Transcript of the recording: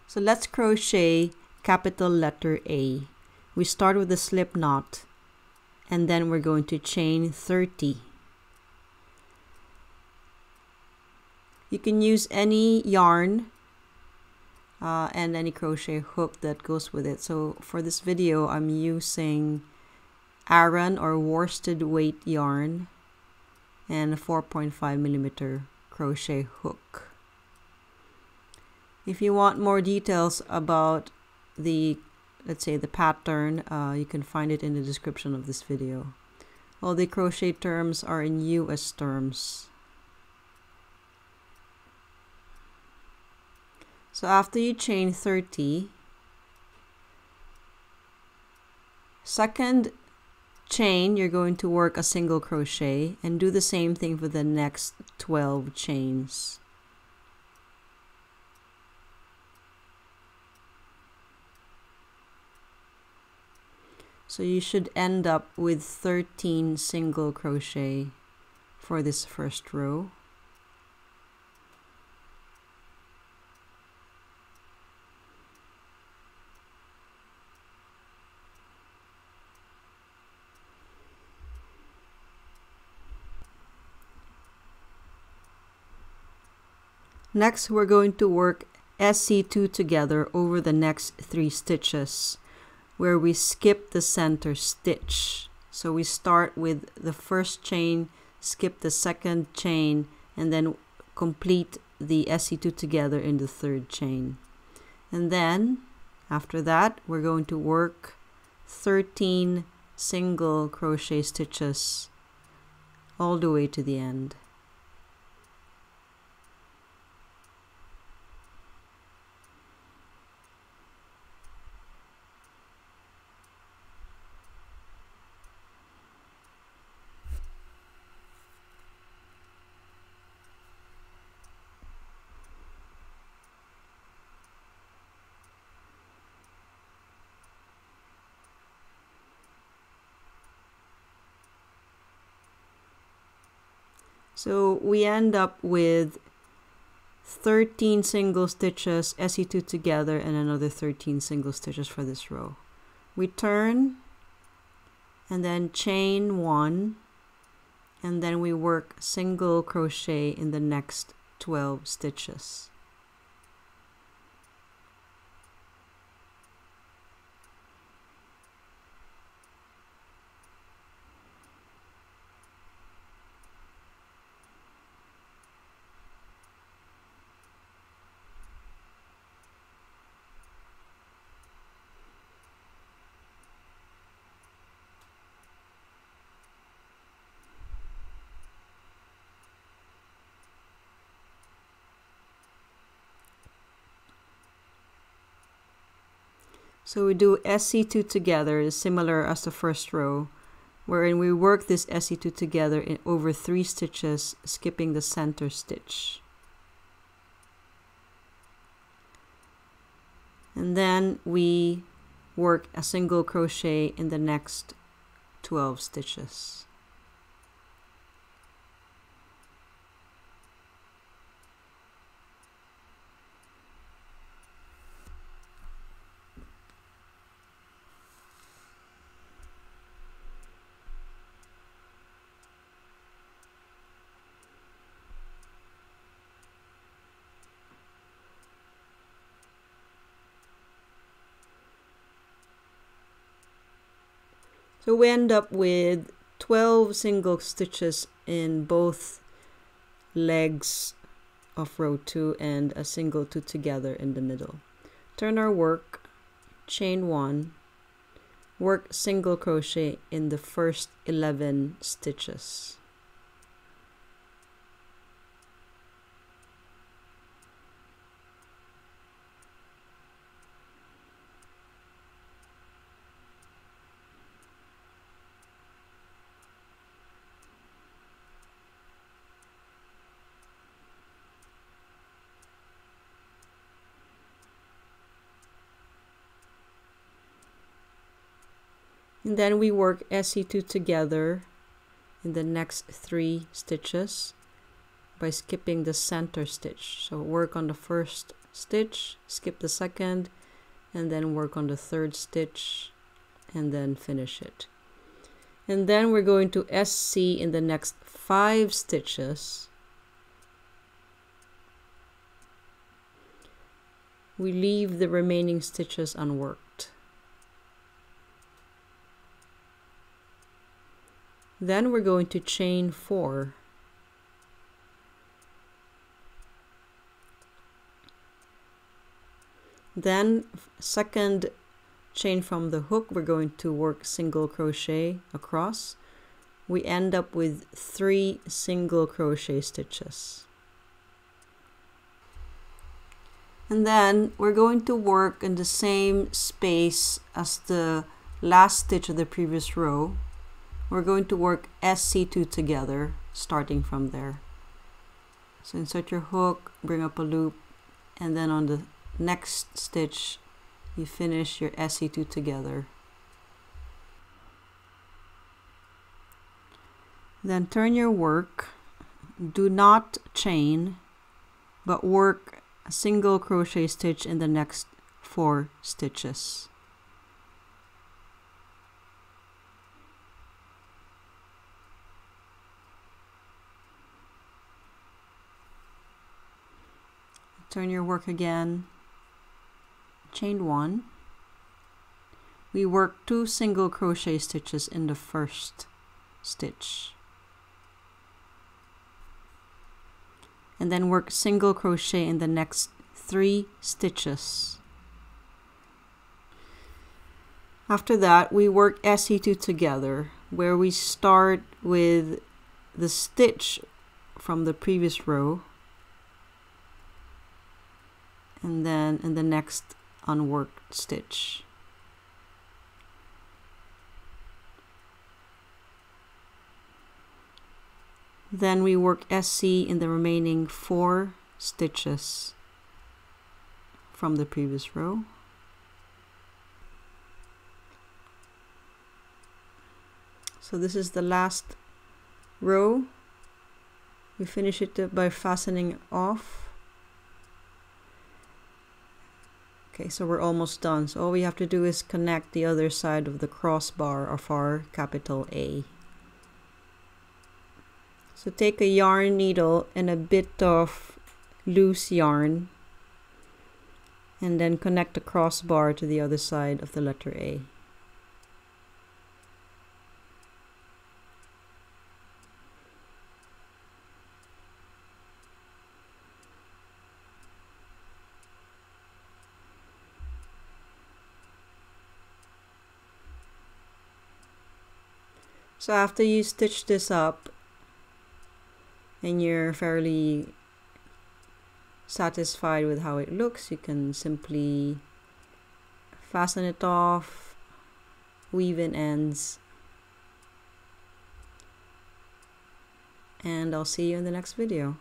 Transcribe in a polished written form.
So let's crochet capital letter A. We start with a slip knot and then we're going to chain 30. You can use any yarn and any crochet hook that goes with it. So for this video I'm using Aran or worsted weight yarn and a 4.5mm crochet hook. If you want more details about the, let's say, the pattern, you can find it in the description of this video. All the crochet terms are in US terms. So after you chain 30, second chain, you're going to work a single crochet and do the same thing for the next 12 chains. So you should end up with 13 single crochet for this first row. Next, we're going to work SC2 together over the next 3 stitches, where we skip the center stitch. So we start with the first chain, skip the second chain, and then complete the SC2 together in the third chain. And then after that, we're going to work 13 single crochet stitches all the way to the end. So we end up with 13 single stitches, SC2 together, and another 13 single stitches for this row. We turn and then chain 1, and then we work single crochet in the next 12 stitches. So we do SC2 together, similar as the first row, wherein we work this SC2 together in over 3 stitches, skipping the center stitch. And then we work a single crochet in the next 12 stitches. So we end up with 12 single stitches in both legs of row 2 and a single 2 together in the middle. Turn our work, chain 1, work single crochet in the first 11 stitches. And then we work SC2 together in the next 3 stitches by skipping the center stitch. So work on the first stitch, skip the second, and then work on the third stitch and then finish it. And then we're going to SC in the next 5 stitches. We leave the remaining stitches unworked. Then we're going to chain 4. Then second chain from the hook, we're going to work single crochet across. We end up with 3 single crochet stitches. And then we're going to work in the same space as the last stitch of the previous row. We're going to work SC2 together, starting from there. So insert your hook, bring up a loop, and then on the next stitch you finish your SC2 together. Then turn your work, do not chain, but work a single crochet stitch in the next 4 stitches. Turn your work again, chain 1. We work 2 single crochet stitches in the first stitch, and then work single crochet in the next 3 stitches. After that, we work SC2 together, where we start with the stitch from the previous row, and then in the next unworked stitch. Then we work SC in the remaining 4 stitches from the previous row. So this is the last row. We finish it by fastening off. Okay, so we're almost done. So all we have to do is connect the other side of the crossbar of our capital A. So take a yarn needle and a bit of loose yarn, and then connect the crossbar to the other side of the letter A. So after you stitch this up and you're fairly satisfied with how it looks, you can simply fasten it off, weave in ends, and I'll see you in the next video.